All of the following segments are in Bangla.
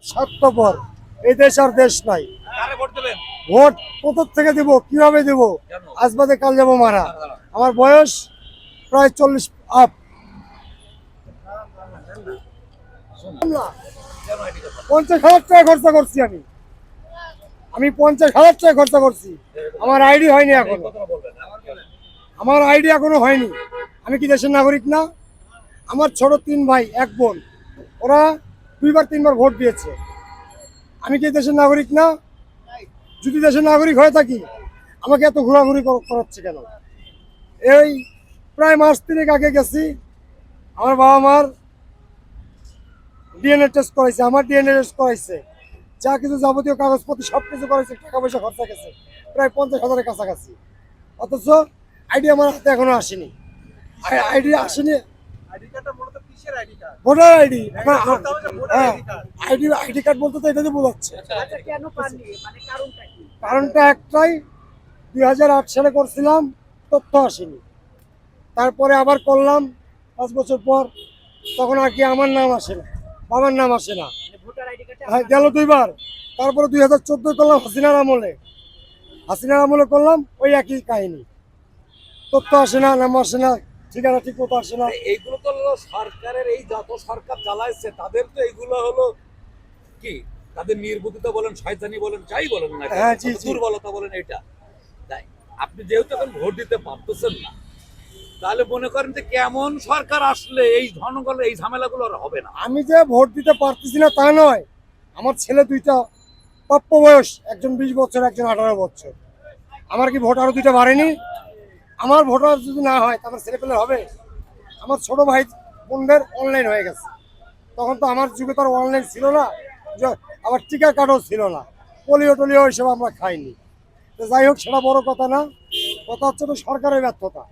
স্বার্থপর, এই দেশ আর দেশ নাই। ভোট কোথা থেকে দিব, কিভাবে দিব, আজ বাদে কাল যাবো মারা। আমার বয়স প্রায় 40 আপ। 50,000 টাকা খরচা করছি আমি 50,000 টাকা খরচা করছি। আমার আইডি হয়নি এখনো, আমার আইডি এখনো হয়নি। আমি কি দেশের নাগরিক না? আমার ছোট 3 ভাই 1 বোন, ওরা 2বার 3বার ভোট দিয়েছে। আমি কি দেশের নাগরিক না? যদি দেশের নাগরিক হয়ে থাকি, আমাকে এত ঘোরাঘুরি করাচ্ছে কেন? এই প্রায় মাস 3 আগে গেছি, আমার বাবা মার ডিএনএ টেস্ট করাইছে, আমার ডিএনএ টেস্ট করাইছে, যা কিছু যাবতীয় কাগজপত্র সব কিছু করাইছে, টাকা পয়সা খরচা গেছে প্রায় 50,000-এর কাছাকাছি। অথচ আইডি আমার হাতে এখনো আসেনি। আইডি আসেনি, ভোটার আইডি। হ্যাঁ, আইডি কার্ড বলতে তো এটাতে বোঝাচ্ছে। কারণটা একটাই, 2008 সালে করছিলাম, তথ্য আসেনি। তারপরে আবার করলাম 5 বছর পর, তখন আর কি আমার নাম আসে না, বাবার নাম আসে না। হ্যাঁ, গেল 2বার। তারপরে 2014 করলাম হাসিনার আমলে করলাম, ওই একই কাহিনী। তথ্য আসে না, নাম আসে না, ঠিকানা ঠিক মতো আসে না। এইগুলো তো হলো সরকারের, এই যত সরকার চালাইছে তাদের তো এইগুলো হলো কি, তাদের নির্বুদ্ধিতা বলেন, শয়তানি বলেন, যাই বলেন না, হ্যাঁ, জি, জি। দুর্বলতা বলেন, এটা তাই। আপনি যেহেতু এখন ভোট দিতে পারতেছেন না, তাহলে মনে করেন যে কেমন সরকার আসলে এই জনগণ এই ঝামেলাগুলো আর হবে না। আমি যে ভোট দিতে পারতেছি না তা নয়, আমার ছেলে 2টা প্রাপ্য বয়স, একজন 20 বছর, একজন 18 বছর। আমার কি ভোট আরো 2টা বাড়েনি? আমার ভোটার যদি না হয় তাহলে ছেলে পেলে হবে? আমার ছোট ভাই বোনদের অনলাইন হয়ে গেছে, তখন তো আমার যুগে তো আর অনলাইন ছিল না, আবার টিকা কার্ডও ছিল না, পোলিও এসব আমরা খাইনি। তো যাই হোক, সেটা বড় কথা না, কথা হচ্ছে তো সরকারের ব্যর্থতা।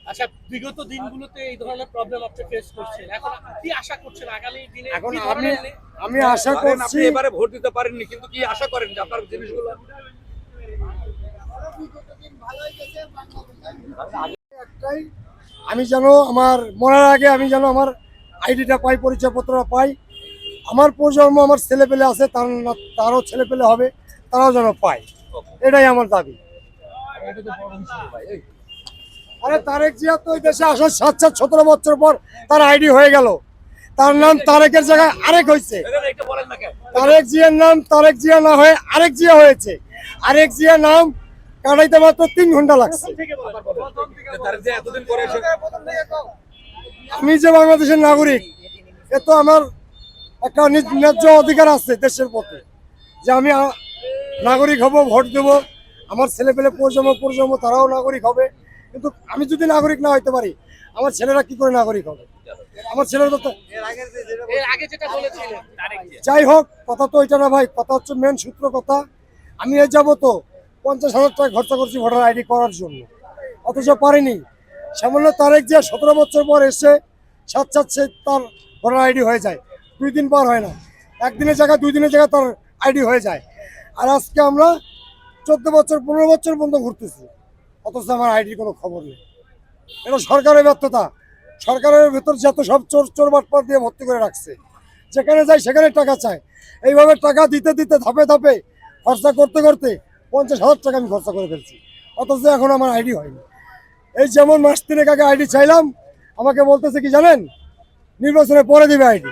আচ্ছা, বিগত দিনগুলোতে এই ধরনের প্রবলেম আপনি ফেস করছেন, এখন আপনি কি আশা করছেন আগামী দিনে? এখন কি ধরনের আমি আশা ধরেন করছি, আপনি এবারে ভোট দিতে পারেননি, কিন্তু কি আশা করেন যে আপনার জিনিসগুলো একটাই, আমি যেন আমার মরার আগে আমি যেন আমার আইডিটা পাই, পরিচয়পত্রটা পাই। আমার প্রজন্ম, আমার ছেলে পেলে আছে, তারও ছেলে পেলে হবে, তারাও যেন পায়, এটাই আমার দাবি। আরে তারেক জিয়া তো ওই দেশে আসার 17 বছর পর তার আইডি হয়ে গেল, তার নাম তারেকের জায়গায় আরেক হয়েছে। এটা বলেন না কেন? তারেক জিয়ার নাম তারেক জিয়া না হয়ে আরেক জিয়া হয়েছে। আরেক জিয়া নাম কাটাইতে মাত্র 3 ঘন্টা লাগছে। তার যে এতদিন পরে এসে আমি যে বাংলাদেশের নাগরিক, এ তো আমার একটা ন্যায্য অধিকার আছে দেশের প্রতি, যে আমি নাগরিক হব, ভোট দেবো, আমার ছেলে পেলে প্রজন্ম তারাও নাগরিক হবে। কিন্তু আমি যদি নাগরিক না হইতে পারি, আমার ছেলেরা কি করে নাগরিক হবে? আমার ছেলেরা তো এর আগে যেটা বলেছিলেন যাই হোক, কথা তো ওইটা না ভাই, কথা হচ্ছে মেন সূত্র কথা। আমি এ যাবো তো 50,000 টাকা খরচা করছি ভোটার আইডি করার জন্য, অথচ পারিনি। সামান্য তারেক যে 17 বছর পর এসে সে তার ভোটার আইডি হয়ে যায়, 2 দিন পর হয় না, 1 দিনের জায়গায় 2 দিনের জায়গায় তার আইডি হয়ে যায়। আর আজকে আমরা 14 বছর 15 বছর পর্যন্ত ঘুরতেছি, অথচ আমার আইডির কোনো খবর নেই। এটা সরকারের ব্যর্থতা। সরকারের ভেতর যত সব চোর বাটপার দিয়ে ভর্তি করে রাখছে, যেখানে যায় সেখানে টাকা চায়। এইভাবে টাকা দিতে দিতে ধাপে ধাপে খরচা করতে করতে 50,000 টাকা আমি খরচা করে ফেলছি, অথচ এখন আমার আইডি হয়নি। এই যেমন মাস 3 আগে আইডি চাইলাম, আমাকে বলতেছে কি জানেন, নির্বাচনের পরে দিবে আইডি।